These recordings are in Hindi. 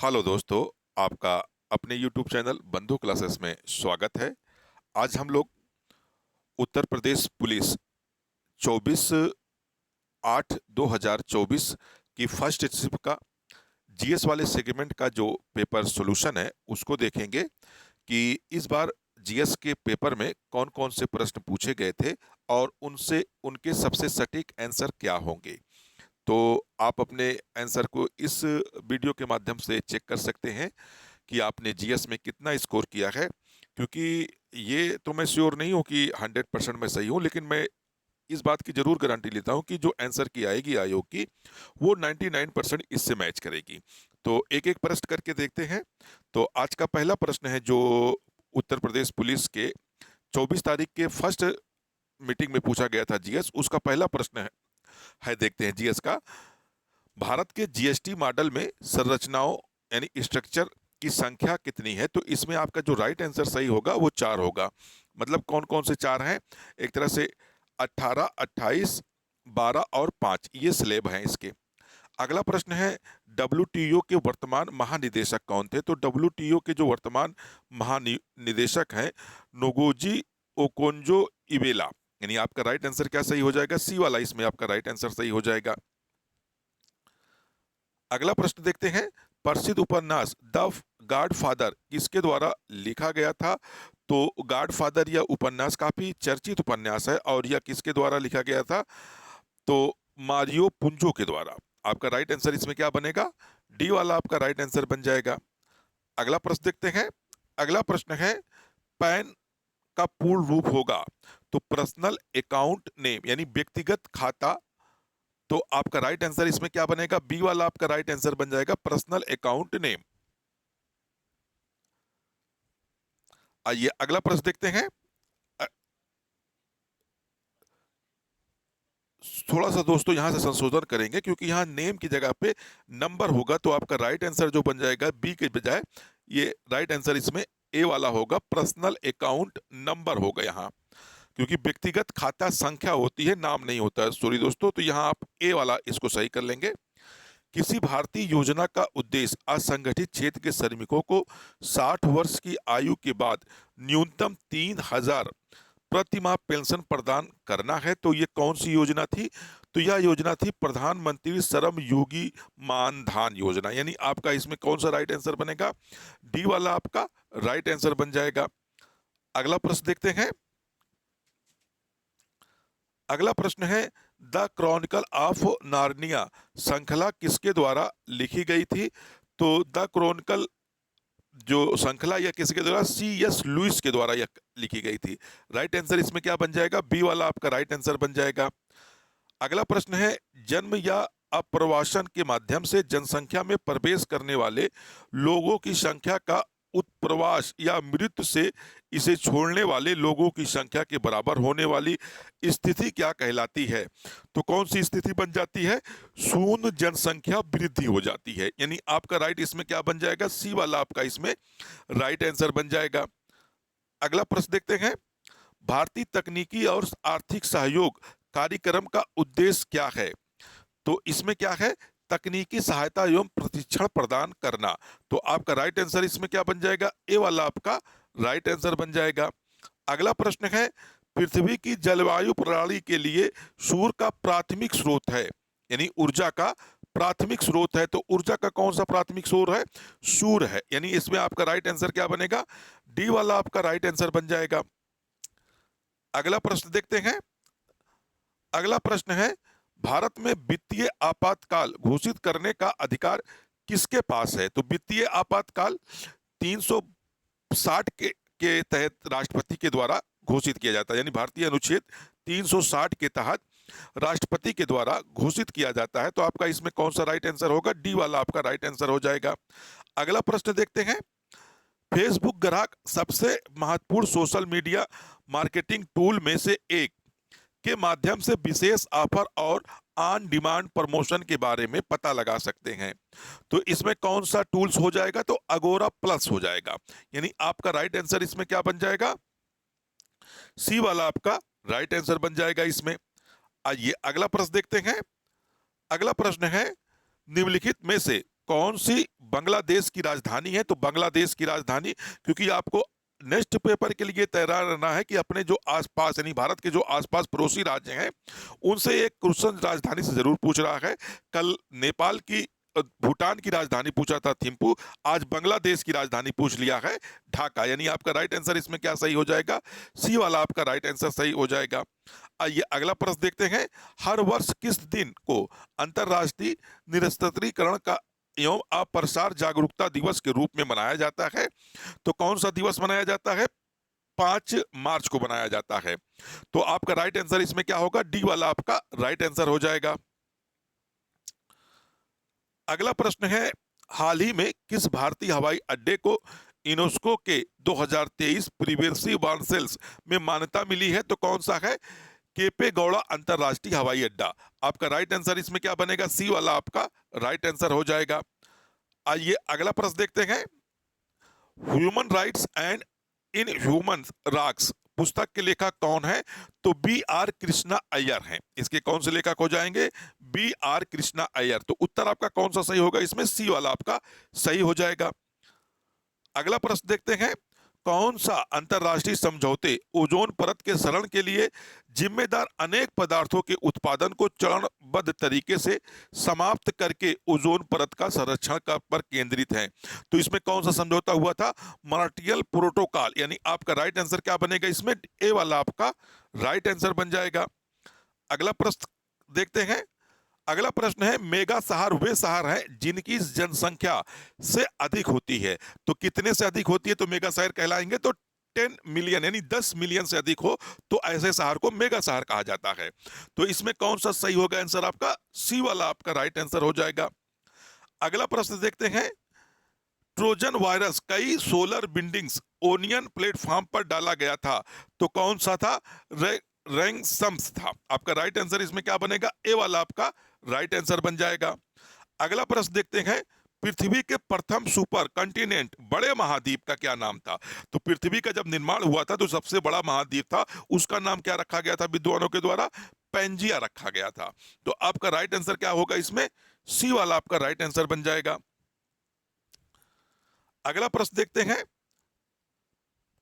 हेलो दोस्तों, आपका अपने YouTube चैनल बंधु क्लासेस में स्वागत है। आज हम लोग उत्तर प्रदेश पुलिस 24/8/2024 की फर्स्ट शिफ्ट का जीएस वाले सेगमेंट का जो पेपर सॉल्यूशन है उसको देखेंगे कि इस बार जीएस के पेपर में कौन कौन से प्रश्न पूछे गए थे और उनसे उनके सबसे सटीक आंसर क्या होंगे। तो आप अपने आंसर को इस वीडियो के माध्यम से चेक कर सकते हैं कि आपने जीएस में कितना स्कोर किया है। क्योंकि ये तो मैं श्योर नहीं हूँ कि 100% मैं सही हूँ, लेकिन मैं इस बात की जरूर गारंटी लेता हूँ कि जो आंसर की आएगी आयोग की वो 99% इससे मैच करेगी। तो एक एक प्रश्न करके देखते हैं। तो आज का पहला प्रश्न है जो उत्तर प्रदेश पुलिस के 24 तारीख के फर्स्ट मीटिंग में पूछा गया था जीएस, उसका पहला प्रश्न है देखते हैं जीएस का। भारत के जीएसटी मॉडल में संरचनाओं यानी स्ट्रक्चर की संख्या कितनी है? तो इसमें आपका जो राइट आंसर सही होगा वो 4 होगा। मतलब कौन कौन से 4 हैं? एक तरह से 18, 28, 12 और 5 ये स्लेब हैं इसके। अगला प्रश्न है, डब्ल्यूटीओ के वर्तमान महानिदेशक कौन थे? तो डब्ल्यूटीओ के जो वर्तमान महानिदेशक हैं नोगोजी ओकोंजो इवेला। यानी आपका राइट आंसर क्या सही हो जाएगा? सी वाला इसमें आपका राइट आंसर सही हो जाएगा। अगला प्रश्न देखते हैं, प्रसिद्ध उपन्यास द गॉड फादर किसके द्वारा लिखा गया था? तो गॉड फादर यह उपन्यास काफी चर्चित उपन्यास है और यह किसके द्वारा लिखा गया था? तो मारियो पुंजो के द्वारा। आपका राइट आंसर इसमें क्या बनेगा? डी वाला आपका राइट आंसर बन जाएगा। अगला प्रश्न देखते हैं। अगला प्रश्न है, पैन का पूर्ण रूप होगा तो पर्सनल अकाउंट नेम यानी व्यक्तिगत खाता। तो आपका राइट आंसर इसमें क्या बनेगा? बी वाला आपका राइट आंसर बन जाएगा, पर्सनल अकाउंट नेम। आइए अगला प्रश्न देखते हैं। अ, थोड़ा सा दोस्तों यहां से संशोधन करेंगे क्योंकि यहां नेम की जगह पे नंबर होगा, तो आपका राइट आंसर जो बन जाएगा बी के बजाय ये राइट आंसर इसमें ए वाला होगा, पर्सनल अकाउंट नंबर होगा यहाँ। क्योंकि व्यक्तिगत खाता संख्या होती है, नाम नहीं होता है। सॉरी दोस्तों, तो यहाँ आप ए वाला इसको सही कर लेंगे। किसी भारतीय योजना का उद्देश्य असंगठित क्षेत्र के श्रमिकों को 60 वर्ष की आयु के बाद न्यूनतम 3,000 प्रति माह पेंशन प्रदान करना है। तो ये कौन सी योजना थी? तो यह योजना थी प्रधानमंत्री श्रम योगी मानधन योजना। यानी आपका इसमें कौन सा राइट आंसर बनेगा? डी वाला आपका राइट आंसर बन जाएगा। अगला प्रश्न देखते हैं। अगला प्रश्न है, द क्रॉनिकल ऑफ नार्निया श्रृंखला किसके द्वारा लिखी गई थी? तो द क्रॉनिकल जो श्रृंखला यह किसके द्वारा? C.S. लुइस के द्वारा यह लिखी गई थी। राइट आंसर इसमें क्या बन जाएगा? बी वाला आपका राइट आंसर बन जाएगा। अगला प्रश्न है, जन्म या अप्रवासन के माध्यम से जनसंख्या में प्रवेश करने वाले लोगों की संख्या का उत्प्रवास या मृत्यु से इसे छोड़ने वाले लोगों की संख्या के बराबर होने वाली स्थिति क्या कहलाती है? तो कौन सी स्थिति बन जाती है? शून्य जनसंख्या वृद्धि हो जाती है। यानी आपका राइट इसमें क्या बन जाएगा? सी वाला आपका इसमें राइट आंसर बन जाएगा। अगला प्रश्न देखते हैं। भारतीय तकनीकी और आर्थिक सहयोग कार्यक्रम का उद्देश्य क्या है? तो इसमें क्या है? तकनीकी सहायता एवं प्रशिक्षण प्रदान करना। तो आपका राइट आंसर इसमें क्या बन जाएगा? ए वाला आपका राइट आंसर बन जाएगा। अगला प्रश्न है, पृथ्वी की जलवायु प्रणाली के लिए सूर्य का प्राथमिक स्रोत है, यानी ऊर्जा का प्राथमिक स्रोत है। तो ऊर्जा का कौन सा प्राथमिक स्रोत है? सूर्य है। यानी इसमें आपका राइट आंसर क्या बनेगा? डी वाला आपका राइट आंसर बन जाएगा। अगला प्रश्न देखते हैं। अगला प्रश्न है, भारत में वित्तीय आपातकाल घोषित करने का अधिकार किसके पास है? तो वित्तीय आपातकाल 360 के तहत राष्ट्रपति के द्वारा घोषित किया जाता है। यानी भारतीय अनुच्छेद 360 के तहत राष्ट्रपति के द्वारा घोषित किया जाता है। तो आपका इसमें कौन सा राइट आंसर होगा? डी वाला आपका राइट आंसर हो जाएगा। अगला प्रश्न देखते हैं। फेसबुक ग्राहक सबसे महत्वपूर्ण सोशल मीडिया मार्केटिंग टूल में से एक के माध्यम से विशेष ऑफर और ऑन डिमांड प्रमोशन के बारे में पता लगा सकते हैं। तो इसमें कौन सा टूल्स हो जाएगा? तो अगोरा प्लस हो जाएगा। यानी आपका राइट आंसर इसमें क्या बन जाएगा? सी वाला आपका राइट आंसर बन जाएगा इसमें। आइए अगला प्रश्न देखते हैं। अगला प्रश्न है, निम्नलिखित में से कौन सी बांग्लादेश की राजधानी है, तो बांग्लादेश की राजधानी, क्योंकि आपको नेक्स्ट पेपर के लिए तैयार रहना है कि अपने जो आसपास यानी भारत के जो आसपास पड़ोसी राज्य हैं उनसे एक क्वेश्चन राजधानी से जरूर पूछ रहा है। कल नेपाल की भूटान की राजधानी पूछा था थिम्पू, आज बांग्लादेश की राजधानी पूछ लिया है ढाका। यानी आपका राइट आंसर इसमें क्या सही हो जाएगा? सी वाला आपका राइट आंसर सही हो जाएगा। आइए अगला प्रश्न देखते हैं। हर वर्ष किस दिन को अंतर्राष्ट्रीय निरस्त्रीकरण का एवं अप्रसार जागरूकता दिवस के रूप में मनाया जाता है? तो कौन सा दिवस मनाया जाता है? 5 मार्च को मनाया जाता है। तो आपका राइट आंसर इसमें क्या होगा? डी वाला आपका राइट आंसर हो जाएगा। अगला प्रश्न है, हाल ही में किस भारतीय हवाई अड्डे को यूनेस्को के 2023 प्रीवेंसिव बाउंसेल्स में मान्यता मिली है? तो कौन सा है? केपे गौड़ा अंतरराष्ट्रीय हवाई अड्डा। आपका राइट आंसर इसमें क्या बनेगा? सी वाला आपका राइट आंसर हो जाएगा। आइए अगला प्रश्न देखते हैं। Human rights and in human rights पुस्तक के लेखक कौन है? तो बी आर कृष्णा अय्यर हैं। इसके कौन से लेखक हो जाएंगे? B R Krishna Iyer. तो उत्तर आपका कौन सा सही होगा? इसमें सी वाला आपका सही हो जाएगा। अगला प्रश्न देखते हैं। कौन सा अंतरराष्ट्रीय समझौते ओजोन परत के क्षरण के लिए जिम्मेदार अनेक पदार्थों के उत्पादन को चरणबद्ध तरीके से समाप्त करके ओजोन परत का संरक्षण पर केंद्रित है? तो इसमें कौन सा समझौता हुआ था? Montreal protocol. यानी आपका राइट आंसर क्या बनेगा? इसमें ए वाला आपका राइट आंसर बन जाएगा। अगला प्रश्न देखते हैं। अगला प्रश्न है, मेगा शहर वे शहर हैं जिनकी जनसंख्या से अधिक होती है। तो कितने से अधिक होती है तो मेगा शहर कहलाएंगे? तो 10 मिलियन यानी 10 मिलियन से अधिक हो तो ऐसे शहर को मेगा शहर कहा जाता है। तो इसमें कौन सा सही होगा आंसर? आपका सी वाला आपका राइट आंसर हो जाएगा। अगला प्रश्न देखते हैं। ट्रोजन वायरस कई सोलर बिल्डिंग्स ओनियन प्लेटफॉर्म पर डाला गया था, तो कौन सा था? रैंसम्स था। आपका राइट आंसर इसमें क्या बनेगा? ए वाला आपका राइट आंसर बन जाएगा। अगला प्रश्न देखते हैं। पृथ्वी के प्रथम सुपर कंटिनेंट बड़े महाद्वीप का क्या नाम था? तो पृथ्वी का जब निर्माण हुआ था तो सबसे बड़ा महाद्वीप था, उसका नाम क्या रखा गया था विद्वानों के द्वारा? पेंजिया रखा गया था। तो आपका राइट आंसर क्या होगा? इसमें सी वाला आपका राइट आंसर बन जाएगा। अगला प्रश्न देखते हैं।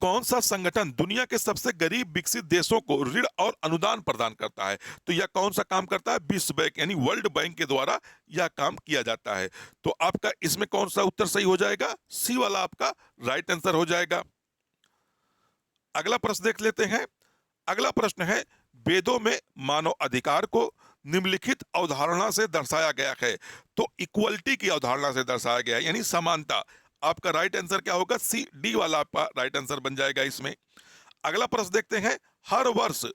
कौन सा संगठन दुनिया के सबसे गरीब विकसित देशों को ऋण और अनुदान प्रदान करता है? तो यह कौन सा काम करता है? विश्व बैंक यानी वर्ल्ड बैंक के द्वारा यह काम किया जाता है। तो आपका इसमें कौन सा उत्तर सही हो जाएगा? सी वाला आपका राइट आंसर हो जाएगा। अगला प्रश्न देख लेते हैं। अगला प्रश्न है, वेदों में मानव अधिकार को निम्नलिखित अवधारणा से दर्शाया गया है। तो इक्वलिटी की अवधारणा से दर्शाया गया है यानी समानता। आपका राइट आंसर क्या होगा? सी डी वाला आपका राइट आंसर बन जाएगा इसमें। अगला प्रश्न देखते हैं। हर वर्ष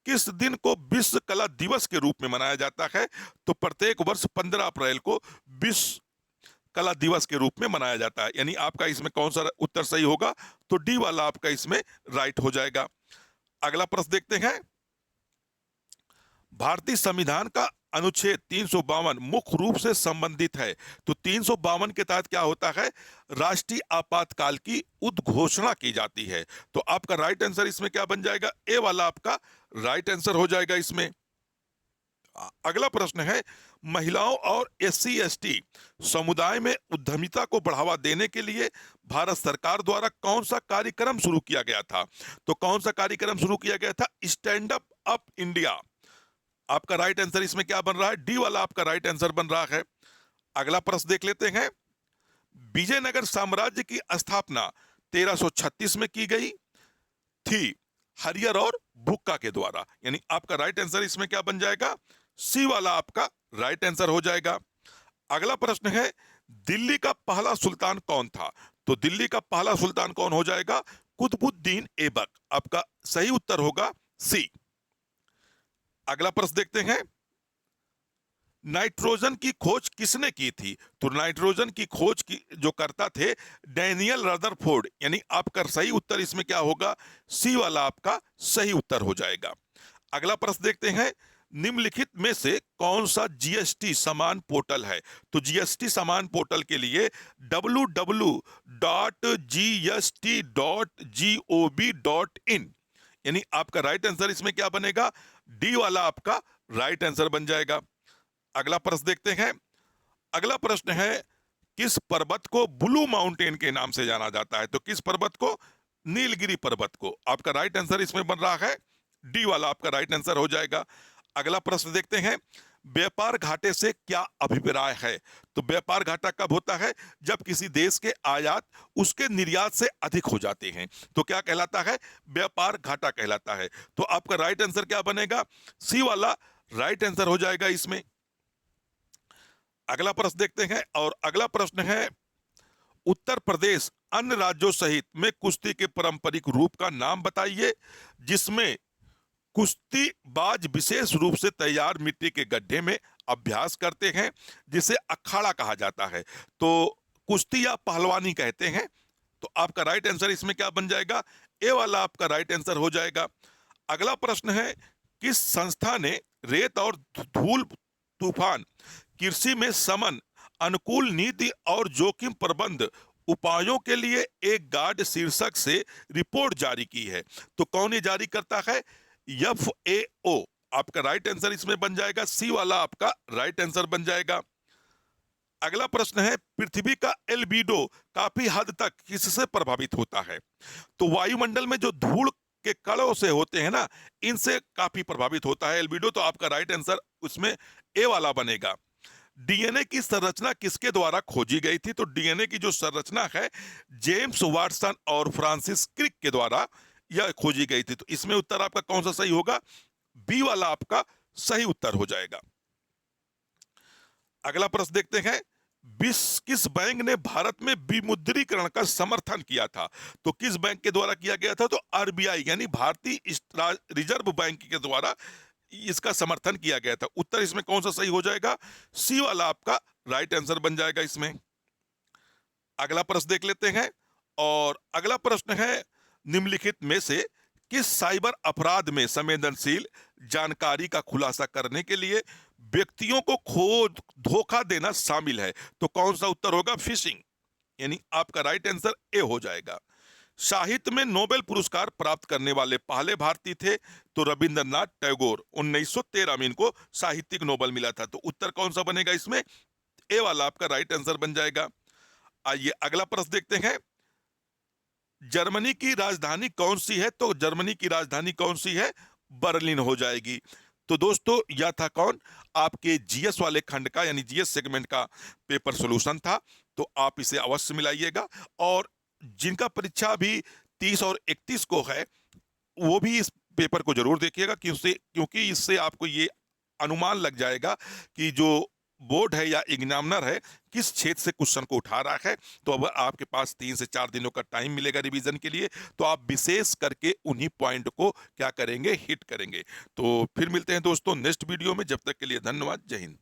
किस दिन को विश्व कला दिवस के रूप में मनाया जाता है? तो प्रत्येक वर्ष 15 अप्रैल को विश्व कला दिवस के रूप में मनाया जाता है। यानी आपका इसमें कौन सा उत्तर सही होगा? तो डी वाला आपका इसमें राइट हो जाएगा। अगला प्रश्न देखते हैं। भारतीय संविधान का अनुच्छेद 352 मुख्य रूप से संबंधित है। तो 352 के तहत क्या होता है? राष्ट्रीय आपातकाल की उद्घोषणा की जाती है। तो आपका राइट आंसर इसमें क्या बन जाएगा? ए वाला आपका राइट आंसर हो जाएगा इसमें। अगला प्रश्न है, महिलाओं और एससी एसटी समुदाय में उद्यमिता को बढ़ावा देने के लिए भारत सरकार द्वारा कौन सा कार्यक्रम शुरू किया गया था? तो कौन सा कार्यक्रम शुरू किया गया था? Stand up India. आपका राइट आंसर इसमें क्या बन रहा है? डी वाला आपका राइट आंसर बन रहा है। अगला प्रश्न देख लेते हैं। विजयनगर साम्राज्य की स्थापना 1336 में की गई थी हरियर और भुक्का के द्वारा। यानी आपका राइट आंसर इसमें क्या बन जाएगा? सी वाला आपका राइट आंसर हो जाएगा। अगला प्रश्न है, दिल्ली का पहला सुल्तान कौन था? तो दिल्ली का पहला सुल्तान कौन हो जाएगा? कुतुबुद्दीन ऐबक। आपका सही उत्तर होगा सी। अगला प्रश्न देखते हैं। नाइट्रोजन की खोज किसने की थी? तो नाइट्रोजन की खोज की जो करता थे डैनियल रदरफोर्ड। यानी आपका सही उत्तर इसमें क्या होगा? सी वाला आपका सही उत्तर हो जाएगा। अगला प्रश्न देखते हैं। निम्नलिखित में से कौन सा जीएसटी समान पोर्टल है? तो जीएसटी समान पोर्टल के लिए www.gst.gov.in। यानी आपका राइट आंसर इसमें क्या बनेगा? डी वाला आपका राइट आंसर बन जाएगा। अगला प्रश्न देखते हैं। अगला प्रश्न है, किस पर्वत को ब्लू माउंटेन के नाम से जाना जाता है? तो किस पर्वत को? नीलगिरी पर्वत को। आपका राइट आंसर इसमें बन रहा है डी वाला, आपका राइट आंसर हो जाएगा। अगला प्रश्न देखते हैं, व्यापार घाटे से क्या अभिप्राय है? तो व्यापार घाटा कब होता है? जब किसी देश के आयात उसके निर्यात से अधिक हो जाते हैं, तो क्या कहलाता है? व्यापार घाटा कहलाता है। तो आपका राइट आंसर क्या बनेगा? सी वाला राइट आंसर हो जाएगा इसमें। अगला प्रश्न देखते हैं, और अगला प्रश्न है, उत्तर प्रदेश अन्य राज्यों सहित में कुश्ती के पारंपरिक रूप का नाम बताइए जिसमें कुश्तीबाज विशेष रूप से तैयार मिट्टी के गड्ढे में अभ्यास करते हैं, जिसे अखाड़ा कहा जाता है। तो कुश्ती या पहलवानी कहते हैं। तो आपका राइट आंसर इसमें क्या बन जाएगा? ए वाला आपका राइट आंसर हो जाएगा। अगला प्रश्न है, किस संस्था ने रेत और धूल तूफान कृषि में समन अनुकूल नीति और जोखिम प्रबंध उपायों के लिए एक गाइड शीर्षक से रिपोर्ट जारी की है? तो कौन ये जारी करता है? FAO। आपका राइट आंसर इसमें बन जाएगा, सी वाला आपका राइट आंसर बन जाएगा। अगला प्रश्न है, पृथ्वी का एल्बिडो काफी हद तक किससे प्रभावित होता है? तो वायुमंडल में जो धूल के कणों से होते हैं ना, इनसे काफी प्रभावित होता है एल्बिडो। तो आपका राइट आंसर उसमें ए वाला बनेगा। डीएनए की संरचना किसके द्वारा खोजी गई थी? तो डीएनए की जो संरचना है, जेम्स वाटसन और फ्रांसिस क्रिक के द्वारा यह खोजी गई थी। तो इसमें उत्तर आपका कौन सा सही होगा? बी वाला आपका सही उत्तर हो जाएगा। अगला प्रश्न देखते हैं, किस बैंक ने भारत में विमुद्रीकरण का समर्थन किया था? तो किस बैंक के द्वारा किया गया था? तो आरबीआई यानी भारतीय रिजर्व बैंक के द्वारा इसका समर्थन किया गया था। उत्तर इसमें कौन सा सही हो जाएगा? सी वाला आपका राइट आंसर बन जाएगा इसमें। अगला प्रश्न देख लेते हैं, और अगला प्रश्न है, निम्नलिखित में से किस साइबर अपराध में संवेदनशील जानकारी का खुलासा करने के लिए व्यक्तियों को धोखा देना शामिल है? तो कौन सा उत्तर होगा? फिशिंग, यानी आपका राइट आंसर ए हो जाएगा। साहित्य में नोबेल पुरस्कार प्राप्त करने वाले पहले भारतीय थे? तो रविंद्रनाथ टैगोर। 1913 में इनको साहित्यिक नोबेल मिला था। तो उत्तर कौन सा बनेगा इसमें? ए वाला आपका राइट आंसर बन जाएगा। आइए अगला प्रश्न देखते हैं, जर्मनी की राजधानी कौन सी है? तो जर्मनी की राजधानी कौन सी है? बर्लिन हो जाएगी। तो दोस्तों, यह था कौन? आपके जीएस वाले खंड का यानी जीएस सेगमेंट का पेपर सॉल्यूशन था। तो आप इसे अवश्य मिलाइएगा, और जिनका परीक्षा भी 30 और 31 को है, वो भी इस पेपर को जरूर देखिएगा, क्योंकि इससे आपको ये अनुमान लग जाएगा कि जो बोर्ड है या एग्जामिनर है किस क्षेत्र से क्वेश्चन को उठा रहा है। तो अब आपके पास 3 से 4 दिनों का टाइम मिलेगा रिवीजन के लिए, तो आप विशेष करके उन्हीं पॉइंट को क्या करेंगे? हिट करेंगे। तो फिर मिलते हैं दोस्तों नेक्स्ट वीडियो में। जब तक के लिए धन्यवाद। जय हिंद।